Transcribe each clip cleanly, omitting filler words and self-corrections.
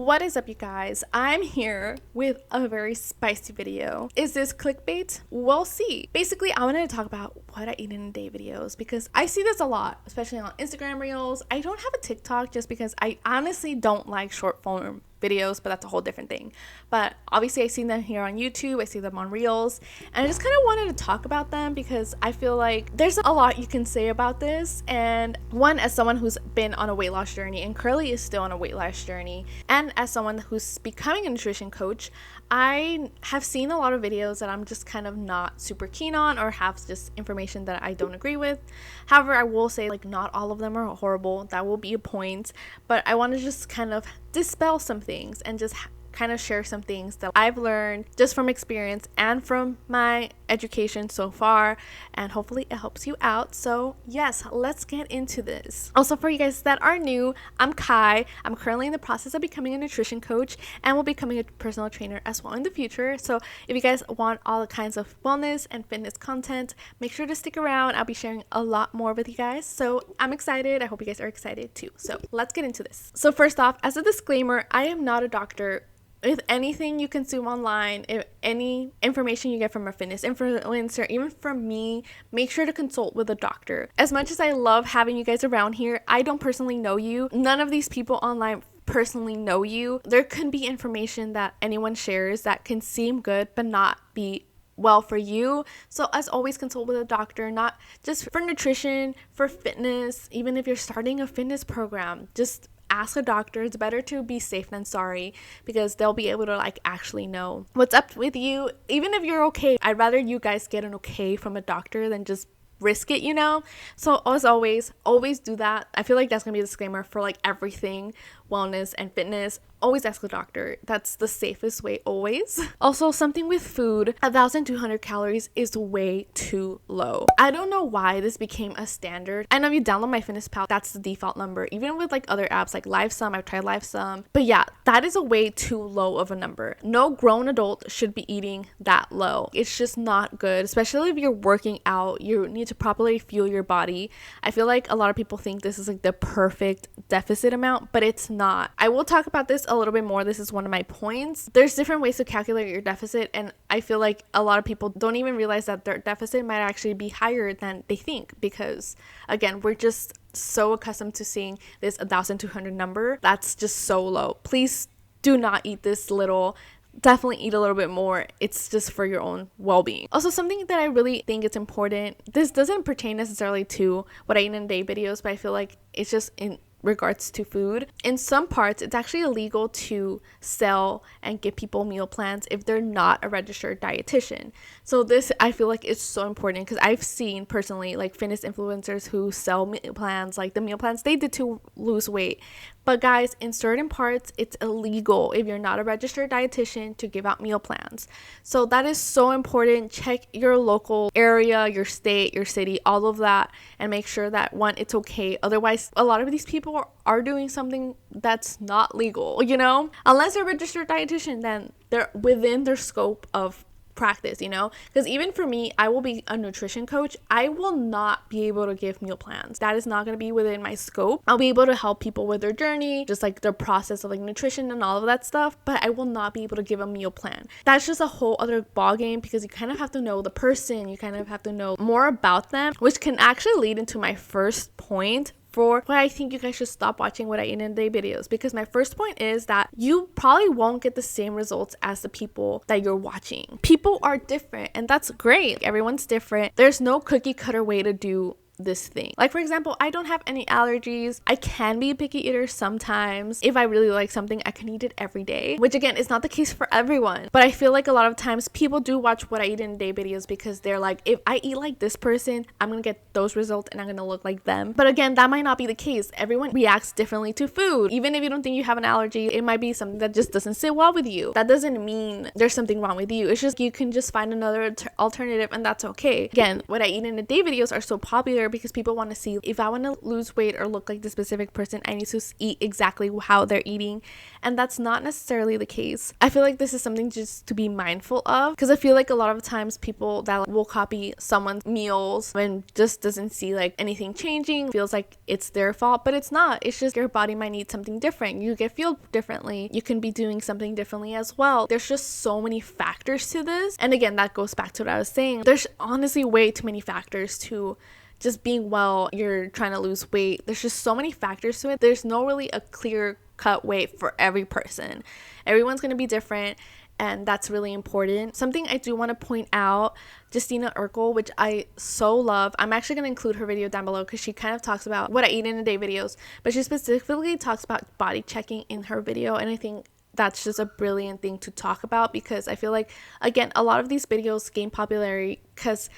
What is up, you guys? I'm here with a very spicy video. Is this clickbait? We'll see. Basically, I wanted to talk about what I eat in a day videos because I see this a lot, especially on Instagram Reels. I don't have a TikTok just because I honestly don't like short form videos, but that's a whole different thing. But obviously I see them here on YouTube, I see them on Reels, and I just kind of wanted to talk about them because I feel like there's a lot you can say about this. And one, as someone who's been on a weight loss journey and currently is still on a weight loss journey, and as someone who's becoming a nutrition coach, I have seen a lot of videos that I'm just kind of not super keen on or have just information that I don't agree with. However, I will say like not all of them are horrible. That will be a point, but I want to just kind of dispel some things and just kind of share some things that I've learned just from experience and from my education so far, and hopefully it helps you out. So yes, let's get into this. Also, for you guys that are new, I'm Kai. I'm currently in the process of becoming a nutrition coach and will be becoming a personal trainer as well in the future. So if you guys want all the kinds of wellness and fitness content, make sure to stick around. I'll be sharing a lot more with you guys, so I'm excited. I hope you guys are excited too. So let's get into this. So first off, as a disclaimer, I am not a doctor. With anything you consume online, if any information you get from a fitness influencer, even from me, make sure to consult with a doctor. As much as I love having you guys around here, I don't personally know you. None of these people online personally know you. There can be information that anyone shares that can seem good but not be well for you. So as always, consult with a doctor, not just for nutrition, for fitness. Even if you're starting a fitness program, just ask a doctor. It's better to be safe than sorry because they'll be able to like actually know what's up with you. Even if you're okay, I'd rather you guys get an okay from a doctor than just risk it, you know? So as always do that. I feel like that's gonna be a disclaimer for like everything wellness and fitness. Always ask a doctor. That's the safest way always. Also, something with food, 1,200 calories is way too low. I don't know why this became a standard. I know if you download MyFitnessPal, that's the default number. Even with like other apps like LiveSum, I've tried LiveSum. But yeah, that is a way too low of a number. No grown adult should be eating that low. It's just not good, especially if you're working out. You need to properly fuel your body. I feel like a lot of people think this is like the perfect deficit amount, but it's not. I will talk about this a little bit more. This is one of my points. There's different ways to calculate your deficit, and I feel like a lot of people don't even realize that their deficit might actually be higher than they think because again, we're just so accustomed to seeing this 1,200 number. That's just so low. Please do not eat this little. Definitely eat a little bit more. It's just for your own well-being. Also, something that I really think it's important, this doesn't pertain necessarily to what I eat in a day videos, but I feel like it's just in regards to food. In some parts, it's actually illegal to sell and give people meal plans if they're not a registered dietitian. So this, I feel like, is so important because I've seen personally like fitness influencers who sell meal plans, like the meal plans they did to lose weight. But guys, in certain parts, it's illegal if you're not a registered dietitian to give out meal plans. So that is so important. Check your local area, your state, your city, all of that, and make sure that one, it's okay. Otherwise, a lot of these people are doing something that's not legal, you know? Unless they're a registered dietitian, then they're within their scope of practice, you know? Because even for me, I will be a nutrition coach. I will not be able to give meal plans. That is not going to be within my scope. I'll be able to help people with their journey, just like the process of like nutrition and all of that stuff, but I will not be able to give a meal plan. That's just a whole other ball game because you kind of have to know the person, you kind of have to know more about them, which can actually lead into my first point for why I think you guys should stop watching What I Eat in a Day videos. Because my first point is that you probably won't get the same results as the people that you're watching. People are different, and that's great. Everyone's different. There's no cookie cutter way to do this thing. Like, for example, I don't have any allergies. I can be a picky eater sometimes. If I really like something, I can eat it every day, which again is not the case for everyone. But I feel like a lot of times people do watch What I Eat in a Day videos because they're like, if I eat like this person, I'm gonna get those results and I'm gonna look like them. But again, that might not be the case. Everyone reacts differently to food. Even if you don't think you have an allergy, it might be something that just doesn't sit well with you. That doesn't mean there's something wrong with you. It's just you can just find another alternative, and that's okay. Again, What I Eat in a Day videos are so popular because people want to see, if I want to lose weight or look like the specific person, I need to eat exactly how they're eating, and that's not necessarily the case. I feel like this is something just to be mindful of, because I feel like a lot of times people that will copy someone's meals and just doesn't see like anything changing, feels like it's their fault, but it's not. It's just your body might need something different. You get fueled differently. You can be doing something differently as well. There's just so many factors to this, and again, that goes back to what I was saying. There's honestly way too many factors to just being well, you're trying to lose weight. There's just so many factors to it. There's no really a clear cut way for every person. Everyone's going to be different, and that's really important. Something I do want to point out, Justina Urkel, which I so love. I'm actually going to include her video down below because she kind of talks about what I eat in a day videos, but she specifically talks about body checking in her video, and I think that's just a brilliant thing to talk about, because I feel like, again, a lot of these videos gain popularity because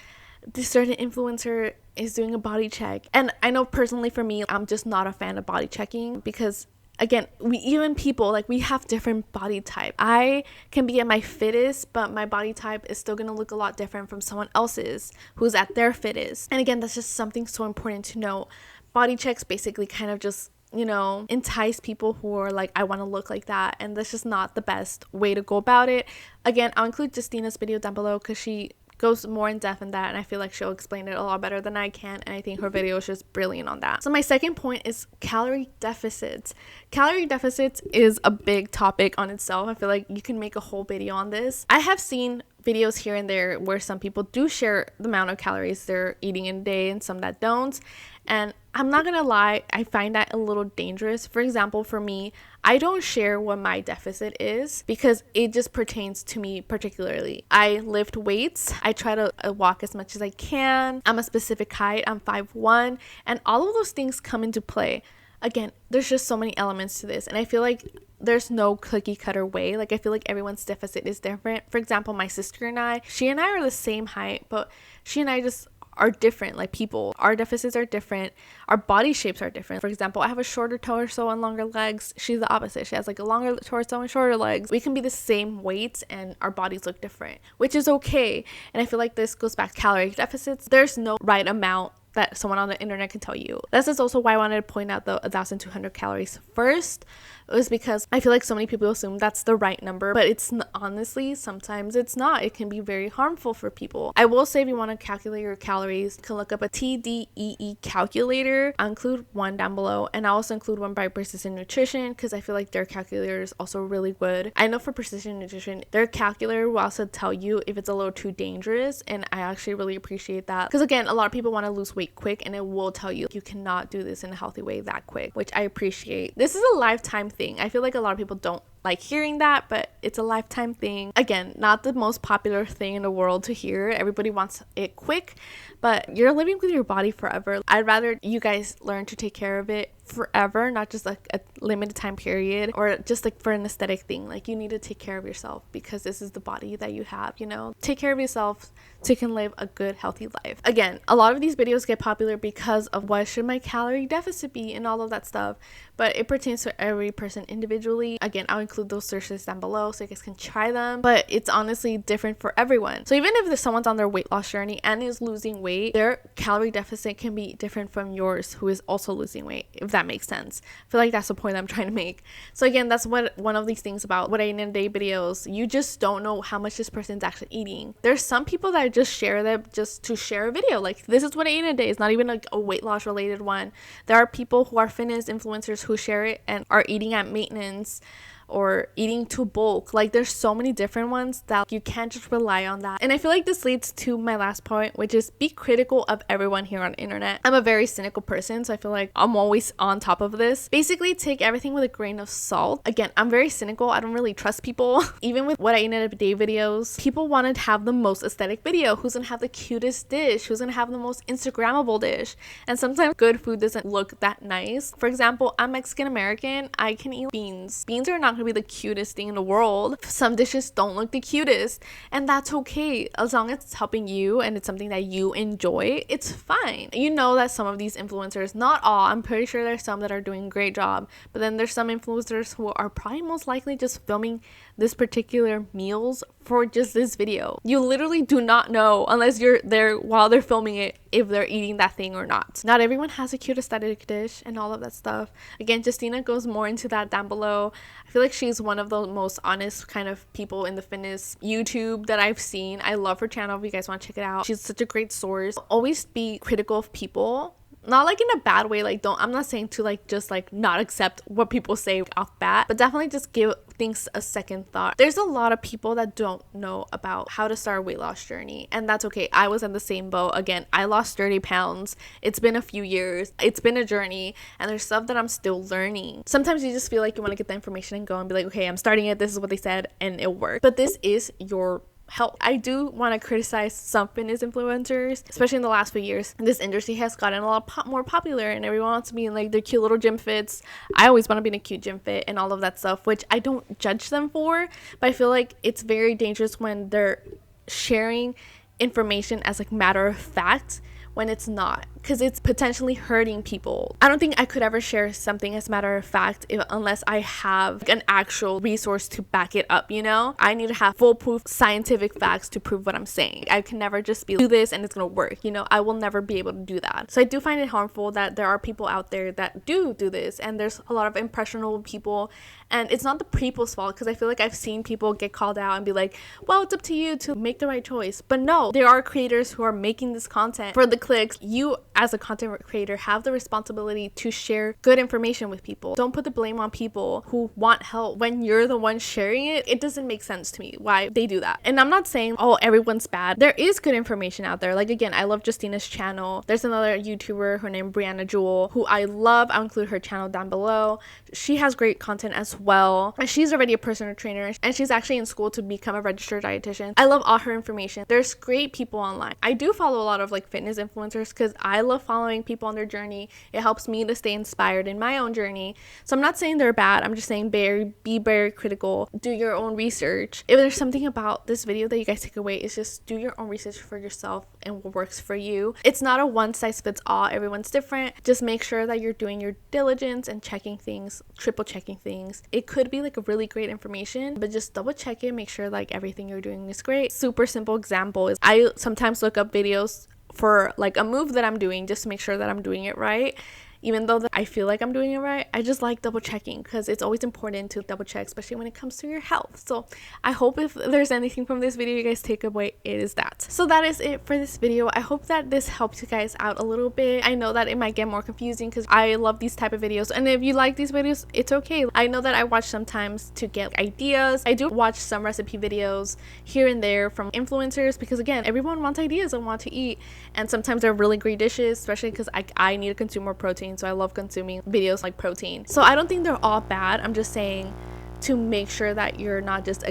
this certain influencer is doing a body check. And I know personally for me, I'm just not a fan of body checking, because again, we have different body type. I can be at my fittest, but my body type is still gonna look a lot different from someone else's who's at their fittest. And again, that's just something so important to know. Body checks basically kind of just, entice people who are like, I want to look like that, and that's just not the best way to go about it. Again, I'll include Justina's video down below because she goes more in depth in that, and I feel like she'll explain it a lot better than I can, and I think her video is just brilliant on that. So my second point is calorie deficits. Calorie deficits is a big topic on itself. I feel like you can make a whole video on this. I have seen videos here and there where some people do share the amount of calories they're eating in a day and some that don't, and I'm not gonna lie, I find that a little dangerous. For example, for me, I don't share what my deficit is because it just pertains to me particularly. I lift weights, I try to walk as much as I can, I'm a specific height, I'm 5'1", and all of those things come into play. Again, there's just so many elements to this, and I feel like there's no cookie cutter way. Like, I feel like everyone's deficit is different. For example, my sister and I, she and I are the same height, but she and I just are different. Like, people, our deficits are different, our body shapes are different. For example, I have a shorter torso and longer legs. She's the opposite. She has like a longer torso and shorter legs. We can be the same weight and our bodies look different, which is okay. And I feel like this goes back to calorie deficits. There's no right amount that someone on the internet can tell you. This is also why I wanted to point out the 1,200 calories first. It was because I feel like so many people assume that's the right number, but it's honestly, sometimes it's not. It can be very harmful for people. I will say, if you want to calculate your calories, you can look up a TDEE calculator. I'll include one down below, and I'll also include one by Precision Nutrition because I feel like their calculator is also really good. I know for Precision Nutrition, their calculator will also tell you if it's a little too dangerous, and I actually really appreciate that because, again, a lot of people want to lose weight quick, and it will tell you cannot do this in a healthy way that quick, which I appreciate. This is a lifetime thing. I feel like a lot of people don't like hearing that, but it's a lifetime thing. Again, not the most popular thing in the world to hear. Everybody wants it quick, but you're living with your body forever. I'd rather you guys learn to take care of it forever, not just like a limited time period or just like for an aesthetic thing. Like, you need to take care of yourself because this is the body that you have, take care of yourself so you can live a good, healthy life. Again, a lot of these videos get popular because of what should my calorie deficit be and all of that stuff, but it pertains to every person individually. Again, I'll include those searches down below so you guys can try them, but it's honestly different for everyone. So even if someone's on their weight loss journey and is losing weight, their calorie deficit can be different from yours who is also losing weight, if that makes sense. I feel like that's the point I'm trying to make. So again, that's what one of these things about what I eat in a day videos. You just don't know how much this person's actually eating. There's some people that just share them just to share a video, like, this is what I eat in a day. It's not even like a weight loss related one. There are people who are fitness influencers who share it and are eating at maintenance or eating to bulk. Like, there's so many different ones that you can't just rely on that. And I feel like this leads to my last point, which is be critical of everyone here on the internet. I'm a very cynical person, so I feel like I'm always on top of this. Basically, take everything with a grain of salt. Again, I'm very cynical. I don't really trust people. Even with what I eat in a day videos, people want to have the most aesthetic video. Who's gonna have the cutest dish? Who's gonna have the most Instagrammable dish? And sometimes good food doesn't look that nice. For example, I'm Mexican American. I can eat beans. Beans are not gonna be the cutest thing in the world. Some dishes don't look the cutest, and that's okay. As long as it's helping you and it's something that you enjoy, it's fine. You know that some of these influencers, not all, I'm pretty sure there's some that are doing a great job, but then there's some influencers who are probably most likely just filming this particular meals for just this video. You literally do not know unless you're there while they're filming it if they're eating that thing or not. Not everyone has a cute aesthetic dish and all of that stuff. Again, Justina goes more into that down below. I feel like she's one of the most honest kind of people in the fitness YouTube that I've seen. I love her channel if you guys want to check it out. She's such a great source. Always be critical of people, not like in a bad way. Like, I'm not saying to like just like not accept what people say off bat, but definitely just give things a second thought. There's a lot of people that don't know about how to start a weight loss journey, and that's okay. I was in the same boat. Again, I lost 30 pounds. It's been a few years. It's been a journey, and there's stuff that I'm still learning. Sometimes you just feel like you want to get the information and go and be like, okay, I'm starting it. This is what they said, and it worked. But this is your help. I do want to criticize some fitness influencers, especially in the last few years. This industry has gotten a lot more popular, and everyone wants to be in like their cute little gym fits. I always want to be in a cute gym fit and all of that stuff, which I don't judge them for, but I feel like it's very dangerous when they're sharing information as like matter of fact when it's not, because it's potentially hurting people. I don't think I could ever share something as matter of fact unless I have an actual resource to back it up, you know? I need to have foolproof scientific facts to prove what I'm saying. I can never just be do this and it's gonna work, you know? I will never be able to do that. So I do find it harmful that there are people out there that do this, and there's a lot of impressionable people, and it's not the people's fault, because I feel like I've seen people get called out and be like, well, it's up to you to make the right choice. But no, there are creators who are making this content for the clicks. You as a content creator have the responsibility to share good information with people. Don't put the blame on people who want help when you're the one sharing it. It doesn't make sense to me why they do that. And I'm not saying, oh, everyone's bad. There is good information out there. Like, again, I love Justina's channel. There's another YouTuber, her name Brianna Jewel, who I love. I'll include her channel down below. She has great content as well, and she's already a personal trainer, and she's actually in school to become a registered dietitian. I love all her information. There's great people online. I do follow a lot of like fitness influencers because I love following people on their journey. It helps me to stay inspired in my own journey. So I'm not saying they're bad. I'm just saying be very critical. Do your own research. If there's something about this video that you guys take away, it's just do your own research for yourself and what works for you. It's not a one size fits all. Everyone's different. Just make sure that you're doing your diligence and checking things, triple checking things. It could be like a really great information, but just double check it. Make sure like everything you're doing is great. Super simple example is I sometimes look up videos for like a move that I'm doing just to make sure that I'm doing it right. Even though I feel like I'm doing it right, I just like double checking, because it's always important to double check, especially when it comes to your health. So I hope if there's anything from this video you guys take away, it is that. So that is it for this video. I hope that this helps you guys out a little bit. I know that it might get more confusing because I love these type of videos, and if you like these videos, it's okay. I know that I watch sometimes to get ideas. I do watch some recipe videos here and there from influencers, because again, everyone wants ideas and want to eat, and sometimes they're really great dishes, especially because I need to consume more protein. So I love consuming videos like protein. So I don't think they're all bad. I'm just saying to make sure that you're not just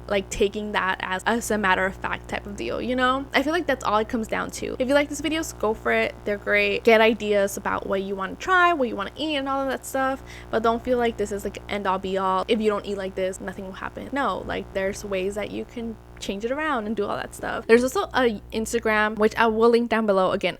like taking that as a matter of fact type of deal, you know? I feel like that's all it comes down to. If you like these videos, go for it. They're great. Get ideas about what you want to try, what you want to eat, and all of that stuff. But don't feel like this is like end all be all. If you don't eat like this, nothing will happen. No, like there's ways that you can change it around and do all that stuff. There's also a Instagram, which I will link down below. Again,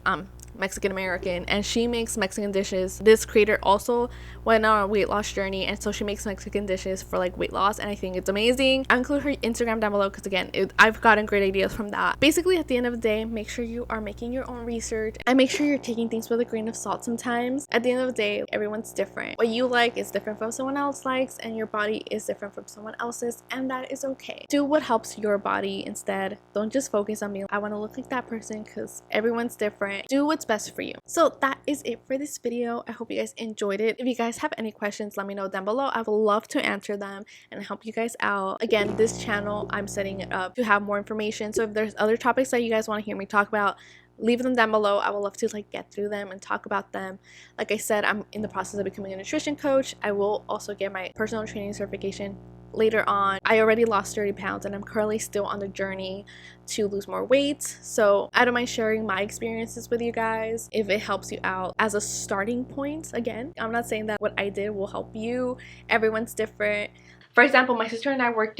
Mexican American, and she makes Mexican dishes. This creator also went on a weight loss journey, and so she makes Mexican dishes for like weight loss, and I think it's amazing. I'll include her Instagram down below because again, I've gotten great ideas from that. Basically, at the end of the day, make sure you are making your own research and make sure you're taking things with a grain of salt sometimes. At the end of the day, everyone's different. What you like is different from someone else likes, and your body is different from someone else's, and that is okay. Do what helps your body instead. Don't just focus on being I want to look like that person, because everyone's different. Do what's best for you. So that is it for this video. I hope you guys enjoyed it. If you guys have any questions, let me know down below. I would love to answer them and help you guys out. Again, this channel, I'm setting it up to have more information. So if there's other topics that you guys want to hear me talk about, leave them down below. I would love to like get through them and talk about them. Like I said, I'm in the process of becoming a nutrition coach. I will also get my personal training certification later on. I already lost 30 pounds and I'm currently still on the journey to lose more weight. So I don't mind sharing my experiences with you guys if it helps you out as a starting point. Again, I'm not saying that what I did will help you. Everyone's different. For example, my sister and I work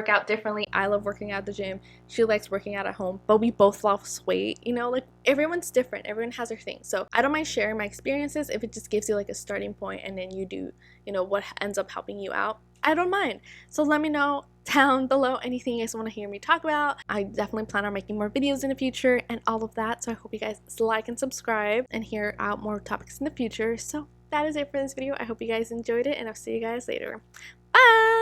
out differently. I love working out at the gym. She likes working out at home, but we both lost weight. You know, like everyone's different. Everyone has their thing. So I don't mind sharing my experiences if it just gives you like a starting point, and then you do, you know, what ends up helping you out. I don't mind. So let me know down below anything you guys want to hear me talk about. I definitely plan on making more videos in the future and all of that. So I hope you guys like and subscribe and hear out more topics in the future. So that is it for this video. I hope you guys enjoyed it, and I'll see you guys later. Bye!